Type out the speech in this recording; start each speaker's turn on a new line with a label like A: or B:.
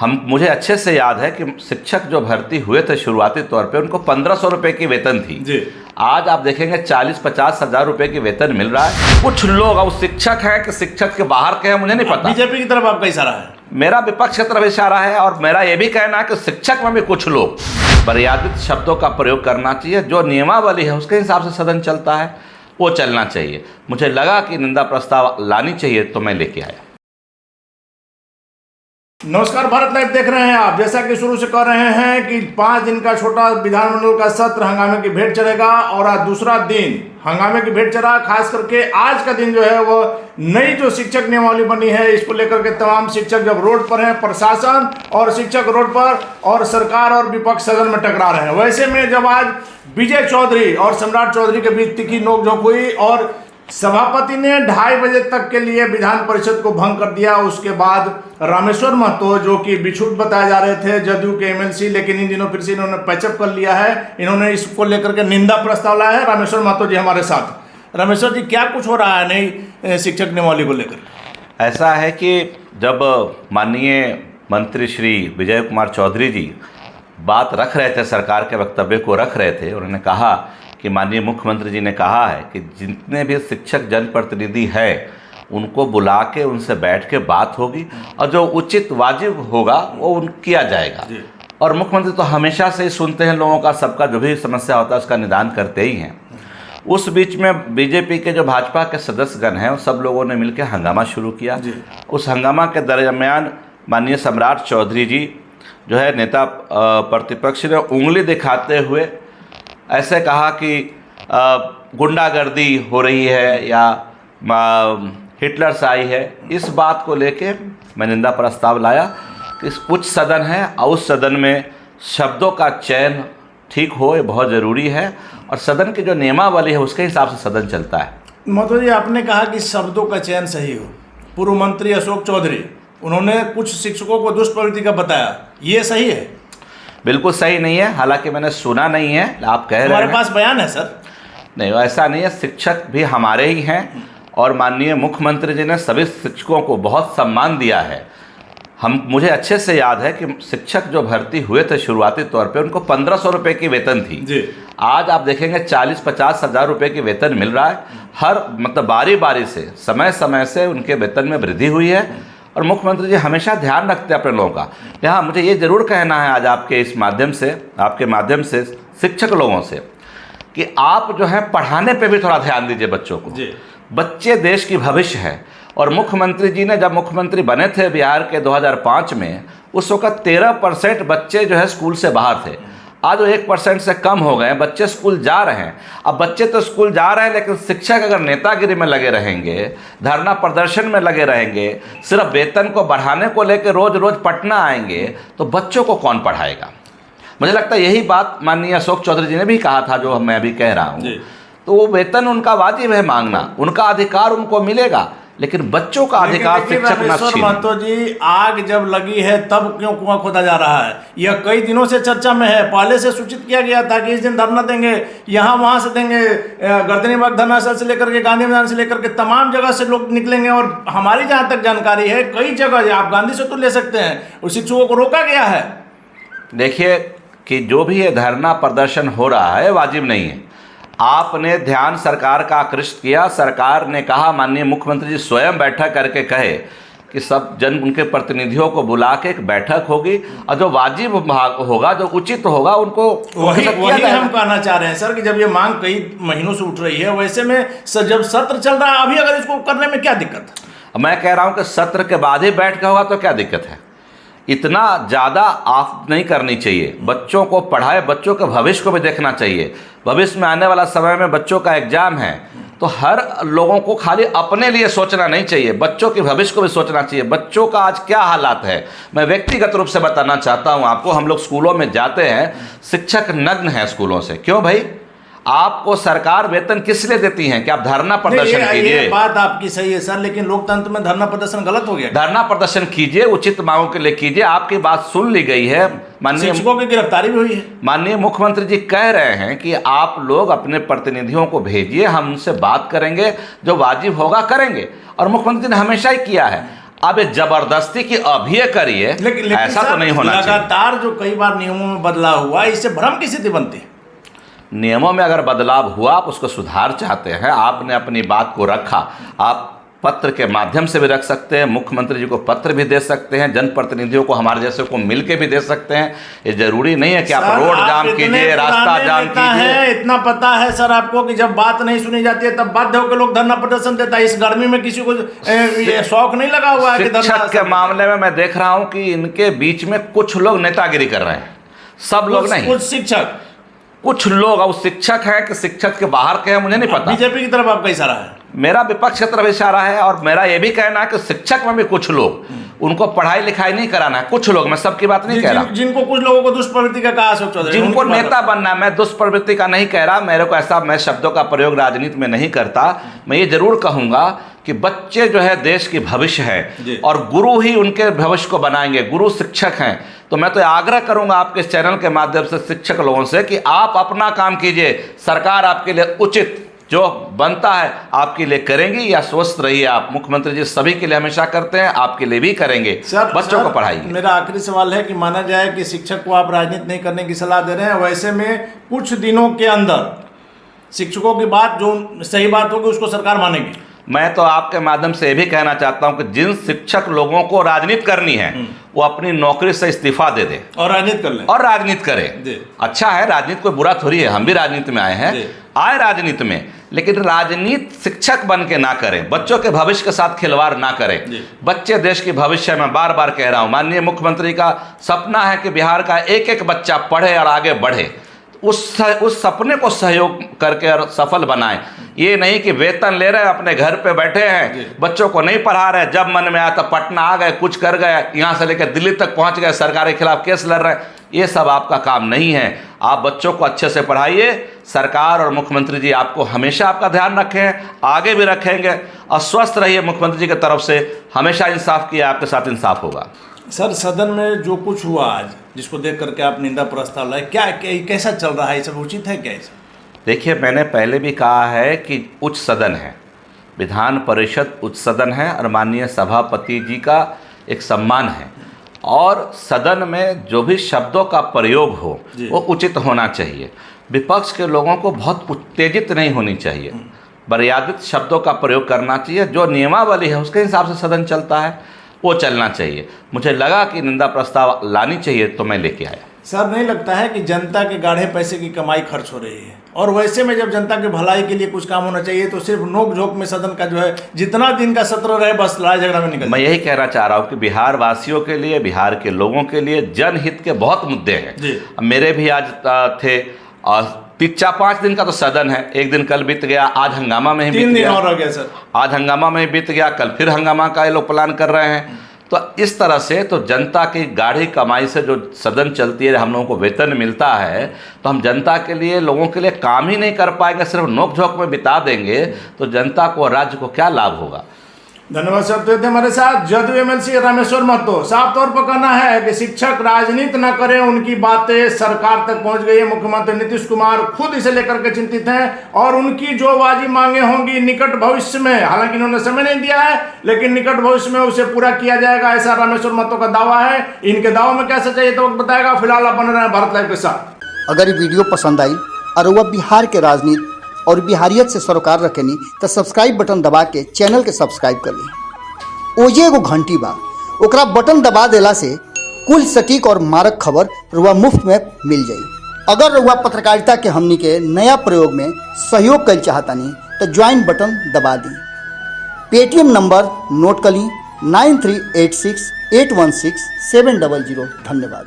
A: मुझे अच्छे से याद है कि शिक्षक जो भर्ती हुए थे शुरुआती तौर पे उनको 1500 रुपए की वेतन थी
B: जी।
A: आज आप देखेंगे 40-50 हजार रुपए की वेतन मिल रहा है। कुछ लोग अब शिक्षक है कि शिक्षक के बाहर के हैं मुझे नहीं पता।
B: बीजेपी की तरफ आपका इशारा है?
A: मेरा विपक्ष की तरफ इशारा है और मेरा ये भी कहना है कि शिक्षक में भी कुछ लोग मर्यादित शब्दों का प्रयोग करना चाहिए। जो नियमावली है उसके हिसाब से सदन चलता है वो चलना चाहिए। मुझे लगा कि निंदा प्रस्ताव लानी चाहिए तो मैं लेके आया।
B: नमस्कार, भारत लाइव देख रहे हैं आप। जैसा कि शुरू से कह रहे हैं कि 5 दिन का छोटा विधानमंडल का सत्र हंगामे की भेंट चढ़ेगा और आज दूसरा दिन हंगामे की भेंट चढ़ा। खास करके आज का दिन जो है वो नई जो शिक्षक नियमावली बनी है इसको लेकर के तमाम शिक्षक जब रोड पर हैं, प्रशासन और शिक्षक रोड पर और सरकार और विपक्ष सदन में टकरा रहे हैं। वैसे में जब आज विजय चौधरी और सम्राट चौधरी के बीच तीखी नोकझोंक हुई और सभापति ने 2:30 बजे तक के लिए विधान परिषद को भंग कर दिया। उसके बाद रामेश्वर महतो जो कि बिछुट बताए जा रहे थे जदयू के एमएलसी, लेकिन इन दिनों फिर से इन्होंने पैचअप कर लिया है। इन्होंने इसको लेकर के निंदा प्रस्ताव लाया है। रामेश्वर महतो जी हमारे साथ। रामेश्वर जी, क्या कुछ हो रहा है नई शिक्षक नियमावली को लेकर?
A: ऐसा है कि जब माननीय मंत्री श्री विजय कुमार चौधरी जी बात रख रहे थे, सरकार के वक्तव्य को रख रहे थे, उन्होंने कहा कि माननीय मुख्यमंत्री जी ने कहा है कि जितने भी शिक्षक जनप्रतिनिधि हैं उनको बुला के उनसे बैठ के बात होगी और जो उचित वाजिब होगा वो किया जाएगा। और मुख्यमंत्री तो हमेशा से ही सुनते हैं लोगों का, सबका जो भी समस्या होता है उसका निदान करते ही हैं। उस बीच में बीजेपी के जो भाजपा के सदस्यगण हैं सब लोगों ने मिलकर हंगामा शुरू किया। उस हंगामा के दरमियान माननीय सम्राट चौधरी जी जो है नेता प्रतिपक्ष ने उंगली दिखाते हुए ऐसे कहा कि गुंडागर्दी हो रही है या हिटलर्स आई है। इस बात को लेके मैं निंदा प्रस्ताव लाया कि उच्च सदन है और उस सदन में शब्दों का चयन ठीक हो, ये बहुत ज़रूरी है और सदन की जो नियमावली है उसके हिसाब से सदन चलता है।
B: महतो जी, आपने कहा कि शब्दों का चयन सही हो। पूर्व मंत्री अशोक चौधरी उन्होंने कुछ शिक्षकों को दुष्ट प्रवृत्ति का बताया, ये सही है?
A: बिल्कुल सही नहीं है। हालांकि मैंने सुना नहीं है, आप कह रहे हैं।
B: हमारे पास बयान है सर।
A: नहीं, ऐसा नहीं है। शिक्षक भी हमारे ही हैं और माननीय मुख्यमंत्री जी ने सभी शिक्षकों को बहुत सम्मान दिया है। मुझे अच्छे से याद है कि शिक्षक जो भर्ती हुए थे शुरुआती तौर पे उनको 1500 रुपए की वेतन थी
B: जी।
A: आज आप देखेंगे 40-50 हजार रुपए की वेतन मिल रहा है। हर बारी बारी से समय समय से उनके वेतन में वृद्धि हुई है और मुख्यमंत्री जी हमेशा ध्यान रखते हैं अपने लोगों का। यहाँ मुझे ये ज़रूर कहना है आज आपके इस माध्यम से, आपके माध्यम से शिक्षक लोगों से कि आप जो है पढ़ाने पे भी थोड़ा ध्यान दीजिए बच्चों को। बच्चे देश की भविष्य है और मुख्यमंत्री जी ने जब मुख्यमंत्री बने थे बिहार के 2005 में उस वक्त 13% बच्चे जो है स्कूल से बाहर थे। आज वो 1% से कम हो गए, बच्चे स्कूल जा रहे हैं। अब बच्चे तो स्कूल जा रहे हैं लेकिन शिक्षक अगर नेतागिरी में लगे रहेंगे, धरना प्रदर्शन में लगे रहेंगे, सिर्फ वेतन को बढ़ाने को लेकर रोज रोज पटना आएंगे तो बच्चों को कौन पढ़ाएगा? मुझे लगता है यही बात माननीय अशोक चौधरी जी ने भी कहा था जो मैं अभी कह रहा हूँ। तो वो वेतन उनका वाजिब है मांगना, उनका अधिकार उनको मिलेगा, लेकिन बच्चों का अधिकार शिक्षक न छीने।
B: महतो जी, आग जब लगी है तब क्यों कुआं खोदा जा रहा है? यह कई दिनों से चर्चा में है। पहले से सूचित किया गया था कि इस दिन धरना देंगे, यहाँ वहाँ से देंगे, गर्दनीबाग धरना स्थल से लेकर के गांधी मैदान से लेकर के तमाम जगह से लोग निकलेंगे। और हमारी जहाँ तक जानकारी है कई जगह आप गांधी से तो ले सकते हैं और शिक्षकों को रोका गया है।
A: देखिए कि जो भी ये धरना प्रदर्शन हो रहा है वाजिब नहीं है। आपने ध्यान सरकार का आकृष्ट किया। सरकार ने कहा, माननीय मुख्यमंत्री जी स्वयं बैठक करके कहे कि सब जन उनके प्रतिनिधियों को बुला के एक बैठक होगी और जो वाजिब होगा, जो उचित होगा उनको
B: वही हम कहना चाह रहे हैं सर कि जब ये मांग कई महीनों से उठ रही है, वैसे में जब सत्र चल रहा है अभी अगर इसको करने में क्या दिक्कत है?
A: मैं कह रहा हूँ कि सत्र के बाद ही बैठ के होगा तो क्या दिक्कत है? इतना ज़्यादा आप नहीं करनी चाहिए। बच्चों को पढ़ाए, बच्चों के भविष्य को भी देखना चाहिए। भविष्य में आने वाला समय में बच्चों का एग्जाम है तो हर लोगों को खाली अपने लिए सोचना नहीं चाहिए, बच्चों के भविष्य को भी सोचना चाहिए। बच्चों का आज क्या हालात है मैं व्यक्तिगत रूप से बताना चाहता हूँ आपको। हम लोग स्कूलों में जाते हैं, शिक्षक नग्न हैं स्कूलों से। क्यों भाई? आपको सरकार वेतन किस लिए देती है कि आप धरना प्रदर्शन कीजिए?
B: ये बात आपकी सही है सर, लेकिन लोकतंत्र में धरना प्रदर्शन गलत हो गया।
A: धरना प्रदर्शन कीजिए, उचित मांगों के लिए कीजिए। आपकी बात सुन ली गई है। माननीय
B: शिक्षकों की गिरफ्तारी भी हुई है।
A: माननीय मुख्यमंत्री जी कह रहे हैं कि आप लोग अपने प्रतिनिधियों को भेजिए, हम उनसे बात करेंगे, जो वाजिब होगा करेंगे। और मुख्यमंत्री ने हमेशा ही किया है। अब ये जबरदस्ती की अभी करिए,
B: लेकिन
A: ऐसा तो
B: साहब,
A: नहीं होना चाहिए।
B: लगातार जो कई बार नियमों में बदलाव हुआ, इससे भ्रम की स्थिति बनती है।
A: नियमों में अगर बदलाव हुआ, आप उसको सुधार चाहते हैं, आपने अपनी बात को रखा, आप पत्र के माध्यम से भी रख सकते हैं, मुख्यमंत्री जी को पत्र भी दे सकते हैं, जनप्रतिनिधियों को हमारे जैसे को मिल के भी दे सकते हैं। ये जरूरी नहीं है कि आप रोड जाम कीजिए, रास्ता जाम कीजिए।
B: इतना पता है सर आपको कि जब बात नहीं सुनी जाती है तब बाध्य होकर लोग धरना प्रदर्शन देता है। इस गर्मी में किसी को शौक नहीं लगा हुआ है कि
A: शिक्षक के मामले में मैं देख रहा हूं कि इनके बीच में कुछ लोग नेतागिरी कर रहे हैं, सब लोग नहीं,
B: कुछ शिक्षक,
A: कुछ लोग। और शिक्षक है कि शिक्षक के बाहर के हैं मुझे नहीं पता।
B: बीजेपी की तरफ आपका इशारा है?
A: मेरा विपक्ष की तरफ इशारा है, और मेरा यह भी कहना है कि शिक्षक में भी कुछ लोग, उनको पढ़ाई लिखाई नहीं कराना है, कुछ लोग, मैं सबकी बात नहीं कह रहा,
B: जिनको कुछ लोगों को दुष्प्रवृत्ति का कहा अशोक चौधरी,
A: जिनको नेता बनना है। मैं दुष्प्रवृत्ति का नहीं कह रहा, मेरे को ऐसा, मैं शब्दों का प्रयोग राजनीति में नहीं करता। मैं ये जरूर कहूंगा कि बच्चे जो है देश की भविष्य है, और गुरु ही उनके भविष्य को बनाएंगे, गुरु शिक्षक हैं। तो मैं तो आग्रह करूंगा आपके इस चैनल के माध्यम से शिक्षक लोगों से कि आप अपना काम कीजिए, सरकार आपके लिए उचित जो बनता है आपके लिए करेंगी, या स्वस्थ रहिए आप। मुख्यमंत्री जी सभी के लिए हमेशा करते हैं, आपके लिए भी करेंगे। बच्चों को पढ़ाइए।
B: मेरा आखिरी सवाल है कि माना जाए कि शिक्षक को आप राजनीति नहीं करने की सलाह दे रहे हैं, वैसे में कुछ दिनों के अंदर शिक्षकों की बात जो सही बात होगी उसको सरकार मानेगी।
A: मैं तो आपके माध्यम से ये भी कहना चाहता हूं कि जिन शिक्षक लोगों को राजनीति करनी है वो अपनी नौकरी से इस्तीफा दे दे
B: और राजनीति कर ले,
A: और राजनीति करे। अच्छा है, राजनीति कोई बुरा थोड़ी है, हम भी राजनीति में आए हैं, आए राजनीति में, लेकिन राजनीति शिक्षक बन के ना करें, बच्चों के भविष्य के साथ खिलवाड़ ना करें। बच्चे देश की भविष्य में, बार बार कह रहा हूं, माननीय मुख्यमंत्री का सपना है कि बिहार का एक एक बच्चा पढ़े और आगे बढ़े। उस सपने को सहयोग करके और सफल बनाएं। ये नहीं कि वेतन ले रहे हैं, अपने घर पे बैठे हैं, बच्चों को नहीं पढ़ा रहे, जब मन में आया तो पटना आ गए, कुछ कर गए, यहाँ से लेकर दिल्ली तक पहुँच गए, सरकार के खिलाफ केस लड़ रहे हैं। ये सब आपका काम नहीं है। आप बच्चों को अच्छे से पढ़ाइए, सरकार और मुख्यमंत्री जी आपको हमेशा आपका ध्यान रखें, आगे भी रखेंगे, और स्वस्थ रहिए। मुख्यमंत्री जी की तरफ से हमेशा इंसाफ किया, आपके साथ इंसाफ होगा।
B: सर, सदन में जो कुछ हुआ आज, जिसको देख करके आप निंदा प्रस्ताव लाए, क्या कैसा चल रहा है, ये सब उचित है क्या?
A: देखिए, मैंने पहले भी कहा है कि उच्च सदन है, विधान परिषद उच्च सदन है, और माननीय सभापति जी का एक सम्मान है, और सदन में जो भी शब्दों का प्रयोग हो वो उचित होना चाहिए। विपक्ष के लोगों को बहुत उत्तेजित नहीं होनी चाहिए, मर्यादित शब्दों का प्रयोग करना चाहिए। जो नियमावली है उसके हिसाब से सदन चलता है, वो चलना चाहिए। मुझे लगा कि निंदा प्रस्ताव लानी चाहिए, तो मैं लेके आया।
B: सर, नहीं लगता है कि जनता के गाढ़े पैसे की कमाई खर्च हो रही है, और वैसे में जब जनता की भलाई के लिए कुछ काम होना चाहिए तो सिर्फ नोक झोंक में सदन का जो है जितना दिन का सत्र रहे बस लड़ाई झगड़ा में निकल।
A: मैं यही कहना चाह रहा हूँ कि बिहार वासियों के लिए, बिहार के लोगों के लिए जनहित के बहुत मुद्दे हैं। मेरे भी आज थे, और 4-5 दिन का तो सदन है, एक दिन कल बीत गया, आज हंगामा में ही
B: 3 दिन और रह गया सर,
A: आज हंगामा में ही बीत गया, कल फिर हंगामा का ये लोग प्लान कर रहे हैं। तो इस तरह से तो जनता की गाढ़ी कमाई से जो सदन चलती है, हम लोगों को वेतन मिलता है, तो हम जनता के लिए, लोगों के लिए काम ही नहीं कर पाएंगे, सिर्फ नोक झोंक में बिता देंगे, तो जनता को, राज्य को क्या लाभ होगा।
B: धन्यवाद सर। तो हमारे साथ जदयू एमएलसी रामेश्वर महतो। साफ तौर पर कहना है कि शिक्षक राजनीति न करें, उनकी बातें सरकार तक पहुंच गई है। मुख्यमंत्री नीतीश कुमार खुद इसे लेकर के चिंतित हैं, और उनकी जो वाजिब मांगे होंगी निकट भविष्य में, हालांकि इन्होंने समय नहीं दिया है, लेकिन निकट भविष्य में उसे पूरा किया जाएगा, ऐसा रामेश्वर महतो का दावा है। इनके दावों में क्या सच्चाई है तो वक्त बताएगा। फिलहाल आप बन रहे हैं भारत लाइव के साथ।
C: अगर ये वीडियो पसंद आई और वह बिहार के राजनीति और बिहारियत से सरोकार रखेनी, तो सब्सक्राइब बटन दबा के चैनल के सब्सक्राइब कर ली। ओजे एगो घंटी बा, ओकरा बटन दबा देला से कुल सटीक और मारक खबर रुआ मुफ्त में मिल जाई। अगर रुआ पत्रकारिता के हमनी के नया प्रयोग में सहयोग कर चाहतानी तो ज्वाइन बटन दबा दी। पेटीएम नंबर नोट कर ली 9386816700। धन्यवाद।